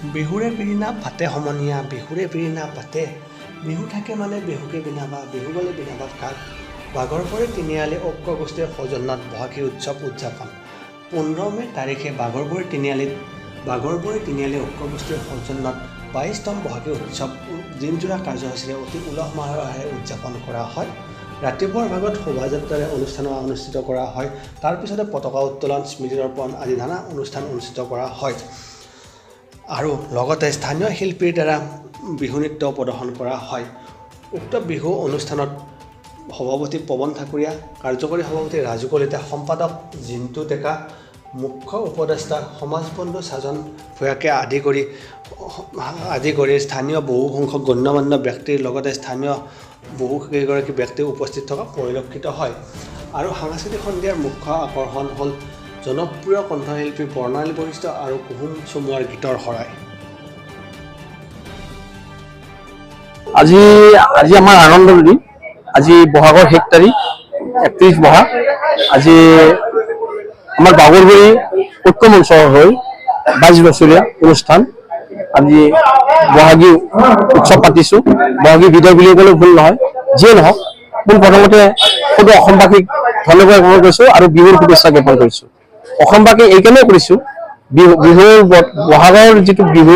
বিহুৰে বিৰিণা পাতে সমনীয়া, বিহুৰে বিৰিণা পাতে। বিহু থাকে মানে বিহুকে বিনাবা, বিহু গ'লে বিনাবা কাক। বাঘৰ পৰি তিনিআলি ঐক্য গোষ্ঠীৰ সৌজন্যত বহাগী উৎসৱ উদযাপন। 15 মে তাৰিখে বাঘৰবুৰি তিনিআলি ঐক্য গোষ্ঠীৰ সৌজন্যত 22তম বহাগী উৎসৱ দিনজোৰা কাৰ্যসূচীৰে অতি উলহ মালহেৰে উদযাপন কৰা হয়। ৰাতিপুৱাৰ ভাগত শোভাযাত্ৰাৰে অনুষ্ঠান অনুষ্ঠিত কৰা হয়। তাৰ পিছতে পতাকা উত্তোলন, স্মৃতি দৰ্পণ আদি নানা অনুষ্ঠান অনুষ্ঠিত কৰা হয় আৰু লগতে স্থানীয় শিল্পীৰ দ্বাৰা বিহু নৃত্য প্ৰদৰ্শন কৰা হয়। উক্ত বিহু অনুষ্ঠানত সভাপতি পৱন ঠাকুৰীয়া, কাৰ্যকৰী সভাপতি ৰাজু কলিতা, সম্পাদক জিন্তু ডেকা, মুখ্য উপদেষ্টা সমাজবন্ধু সাজন ভূঞাকে আদি কৰি স্থানীয় বহু সংখ্যক গণ্যমান্য ব্যক্তিৰ লগতে স্থানীয় বহুকেইগৰাকী ব্যক্তি উপস্থিত থকা পৰিলক্ষিত হয়। আৰু সাংস্কৃতিক সন্ধিয়াৰ মুখ্য আকৰ্ষণ হ'ল জনপ্ৰিয় কণ্ঠশিল্পী বৰ্ণালী বৈশিষ্ট্য আৰু কুহুম চমুৱাৰ গীতৰ শৰাই। আজি আমাৰ আনন্দৰ দিন। আজি বহাগৰ 1 তাৰিখ 31 বহাগ। আজি আমাৰ বাগৰবুৰি ঐক্য মঞ্চৰ হৈ 22 বছৰীয়া অনুষ্ঠান। আজি বহাগী উৎসৱ পাতিছোঁ। বহাগী বিদায় বুলি ক'লেও ভুল নহয়। যিয়ে নহওক, প্ৰথমতে সকলো অসমবাসীক ধন্যবাদ জ্ঞাপন কৰিছোঁ আৰু বিহুৰ শুভেচ্ছা জ্ঞাপন কৰিছোঁ। অসমবাসী এইকাৰণে কৰিছোঁ, বিহুৰ বহাগৰ যিটো বিহু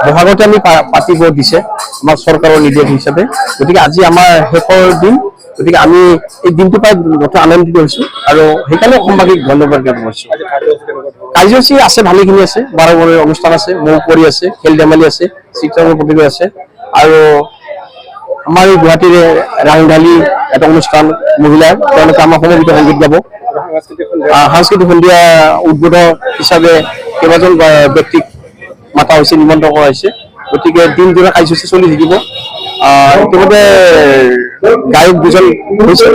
বহাগতে আমি পাতিব দিছে আমাৰ চৰকাৰৰ নিৰ্দেশ হিচাপে। গতিকে আজি আমাৰ শেষৰ দিন, গতিকে আমি এই দিনটো পাই নতুন আনন্দিত হৈছোঁ আৰু সেইকাৰণে অসমবাসীক ধন্যবাদ জ্ঞাপন কৰিছোঁ। কাৰ্যসূচী আছে, ভালেখিনি আছে। বাৰবৰীৰ অনুষ্ঠান আছে, মৌ কুঁৱৰী আছে, খেল ধেমালি আছে, চিত্ৰাংকন প্ৰতিযোগিতা আছে আৰু আমাৰ এই গুৱাহাটীৰে ৰাংঢালী এটা অনুষ্ঠান মহিলাৰ, তেওঁলোকে আমাৰ সমবেত সংগীত গাব। সাংস্কৃতিক সন্ধিয়া উদ্বোধক হিচাপে কেইবাজন ব্যক্তিক মাতা হৈছে, নিমন্ত্ৰণ কৰা হৈছে। গতিকে দিনজোৰা কাৰ্যসূচী চলি থাকিব। ইতিমধ্যে গায়ক দুজন হৈছে,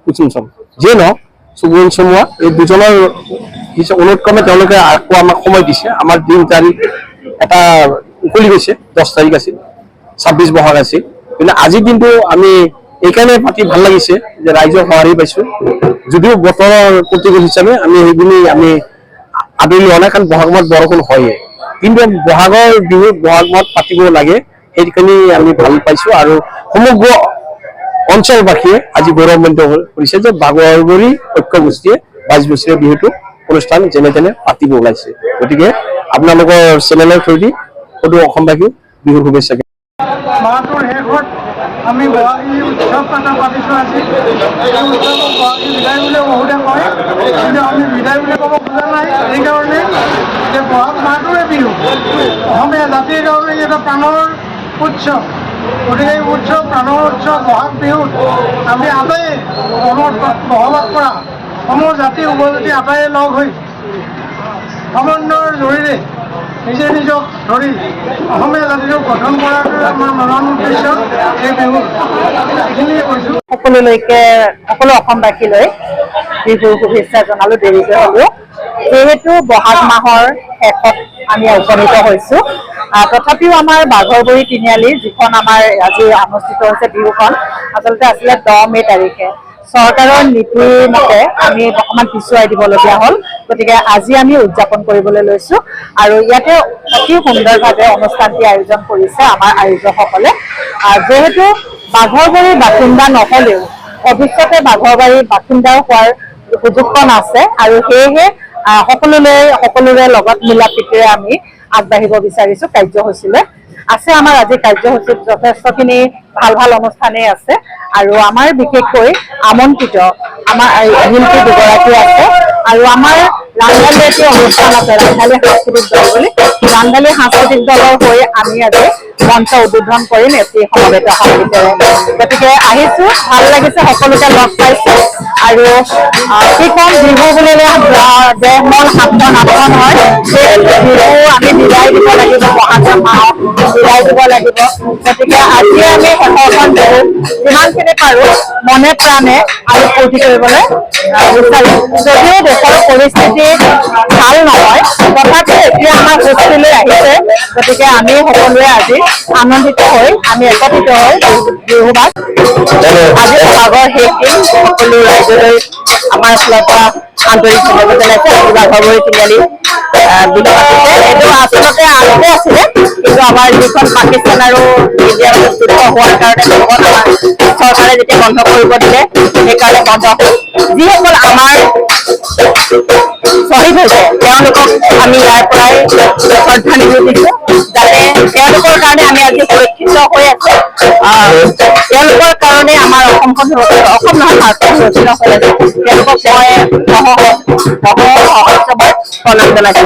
কুসুম চম, যিয়ে নহওক চুবুন চমুৱা, এই দুজনৰ অনুক্ৰমে তেওঁলোকে আকৌ আমাক সময় দিছে। আমাৰ দিন তাৰিখ এটা উকলি গৈছে, 10 তাৰিখ আছিল, 26 বহাগ আছিল। কিন্তু আজিৰ দিনটো আমি এইকাৰণে পাতি ভাল লাগিছে যে ৰাইজৰ সঁহাৰি পাইছোঁ। যদিও বতৰৰ প্ৰতিকূল হিচাপে আমি সেইবুলি আদৰি লোৱা নাই, কাৰণ বহাগ মাহত বৰষুণ হয়েই। কিন্তু বহাগৰ বিহু বহাগ মাহত পাতিব লাগে, সেইখিনি আমি ভাল পাইছোঁ। আৰু সমগ্ৰ অঞ্চলবাসীয়ে আজি গৌৰৱান্বিত কৰিছে যে বাগৰবুৰি ঐক্য গোষ্ঠীয়ে 22 বছৰীয়া বিহুটো অনুষ্ঠান যেনে তেনে পাতিব ওলাইছে। গতিকে আপোনালোকৰ চেনেলৰ থ্ৰুদি সকলো অসমবাসীক বিহুৰ শুভেচ্ছা। মাহটোৰ শেষত আমি বহাগী উৎসৱ এটা পাতিছোঁ। আজি এই উৎসৱক বহাগী বিদায় বুলিও বহুতে কয়, কিন্তু আমি বিদায় বুলি ক'ব খোজা নাই। সেইকাৰণে যে বহাগ মাহটোৰে বিহু, অসমীয়া জাতিৰ কাৰণে এটা প্ৰাণৰ উৎসৱ। গতিকে এই উৎসৱ, প্ৰাণৰ উৎসৱ বহাগ বিহুত আমি আটায়ে মনত বসবাস কৰা সমূহ জাতি উপজাতি আটায়ে লগ হৈ সমন্বয়ৰ জৰিয়তে নিজে নিজক ধৰি অসমীয়া জাতিটোক গঠন কৰাটোৱে আমাৰ মহান উদ্দেশ্য। এই বিহু এইখিনিয়ে কৈছোঁ। সকলো অসমবাসীলৈ বিহুৰ শুভেচ্ছা জনালোঁ দেৰিকৈ হ'লেও। যিহেতু বহাগ মাহৰ শেষত আমি উপনীত হৈছোঁ, তথাপিও আমাৰ বাঘৰবুৰি তিনিআলি যিখন আমাৰ আজি অনুষ্ঠিত হৈছে বিহুখন, আচলতে আছিলে 10 মে তাৰিখে। চৰকাৰৰ নীতি মতে আমি অকণমান পিছুৱাই দিবলগীয়া হ'ল। গতিকে আজি আমি উদযাপন কৰিবলৈ লৈছোঁ আৰু ইয়াতে অতি সুন্দৰভাৱে অনুষ্ঠানটি আয়োজন কৰিছে আমাৰ আয়োজকসকলে। যিহেতু বাঘৰবুৰিৰ বাসিন্দা নহ'লেও ভৱিষ্যতে বাঘৰবাৰীৰ বাসিন্দাও হোৱাৰ সুযোগকণ আছে আৰু সেয়েহে সকলোৰে লগত মিলা প্ৰীতিৰে আমি আগবাঢ়িব বিচাৰিছোঁ কাৰ্যসূচীলৈ। আছে আমাৰ আজি কাৰ্যসূচীত যথেষ্টখিনি ভাল অনুষ্ঠানেই আছে আৰু আমাৰ বিশেষকৈ আমন্ত্ৰিত আমাৰ শিল্পী দুগৰাকী আছে আৰু আমাৰ ৰাংঢালী এটি অনুষ্ঠান আছে, ৰাংঢালী সাংস্কৃতিক দল বুলি। ৰাংঢালী সাংস্কৃতিক দলৰ হৈ আমি আজি মঞ্চ উদ্বোধন কৰিম এটি সমবেত সংগীতেৰে। গতিকে আহিছোঁ, ভাল লাগিছে, সকলোকে লগ পাইছোঁ আৰু কি ক'ম, বিহু বুলিলে দেহ মন 7 মন 8 মন হয়। সেই বিহু আমি বিদায় দিব লাগিব, বহাগৰ মাহত বিদায় দিব লাগিব। গতিকে আজি আমি শেষৰখন বিহু যিমানখিনি পাৰোঁ মনে প্ৰাণে আৰু ফূৰ্তি কৰিবলৈ বিচাৰোঁ। যদিও দেশৰ পৰিস্থিতি ভাল নহয়, তথাপিও এতিয়া আমাৰ সুস্থিলৈ আহিছে। গতিকে আমি সকলোৱে আজি আনন্দিত হৈ আমি একত্ৰিত হৈ বিহুভাগ আজি বহাগৰ শেষ দিন সকলো ৰাইজলৈ আমাৰ ফালৰ পৰা আন্তৰিক ধন্যবাদ জনাইছোঁ। আজি বাঘৰবুৰি তিনিআলি বিহু পাতিছে। এইটো আচলতে আগতে আছিলে, কিন্তু আমাৰ যিখন পাকিস্তান আৰু ইণ্ডিয়াৰ মাজত যুদ্ধ হোৱাৰ কাৰণে লগত আমাৰ চৰকাৰে যেতিয়া বন্ধ কৰিব দিলে সেইকাৰণে বন্ধ হ'ল। যিসকল আমাৰ শ্বহীদ হৈছে তেওঁলোকক আমি ইয়াৰ পৰাই শ্ৰদ্ধাঞ্জলি দিছোঁ, যাতে তেওঁলোকৰ কাৰণে আমি আজি সুৰক্ষিত হৈ আছো। তেওঁলোকৰ কাৰণে আমাৰ অসমখন অসম নহয় ভাৰতখন সুৰক্ষিত হৈ আছে। তেওঁলোকক মই সহস্ৰবাৰ প্ৰণাম জনাইছোঁ।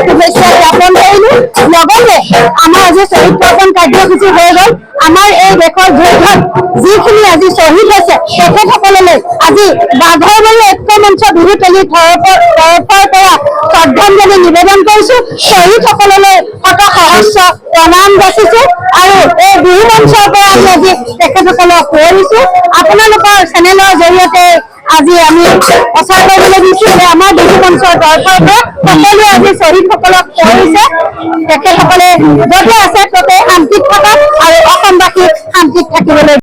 শুভেচ্ছা জ্ঞাপন কৰিলো। লগতে আমাৰ আজি শ্বহীদ তৰ্পণ কাৰ্যসূচী হৈ গ'ল। আমাৰ এই দেশৰ যুদ্ধত যিখিনি আজি শ্বহীদ হৈছে তেখেতসকললৈ আজি বাঘৰবাৰী ঐক্য মঞ্চ বিহুতলীৰ তৰফৰ পৰা শ্ৰদ্ধাঞ্জলি নিবেদন কৰিছো। শ্বহীদসকললৈ শত সহস্ৰ প্ৰণাম যাচিছো আৰু এই বিহু মঞ্চৰ পৰা আমি আজি তেখেতসকলক সুঁৱৰিছো। আপোনালোকৰ চেনেলৰ জৰিয়তে আজি আমি প্ৰচাৰ কৰিবলৈ দিছো যে আমাৰ বিহু মঞ্চৰ তৰফৰ পৰা সকলোৱে আজি শ্বহীদসকলক সুঁৱৰিছে। তেখেতসকলে য'তে আছে ত'তে শান্তিত থকা আৰু অসমবাসী শান্তিত থাকিবলৈ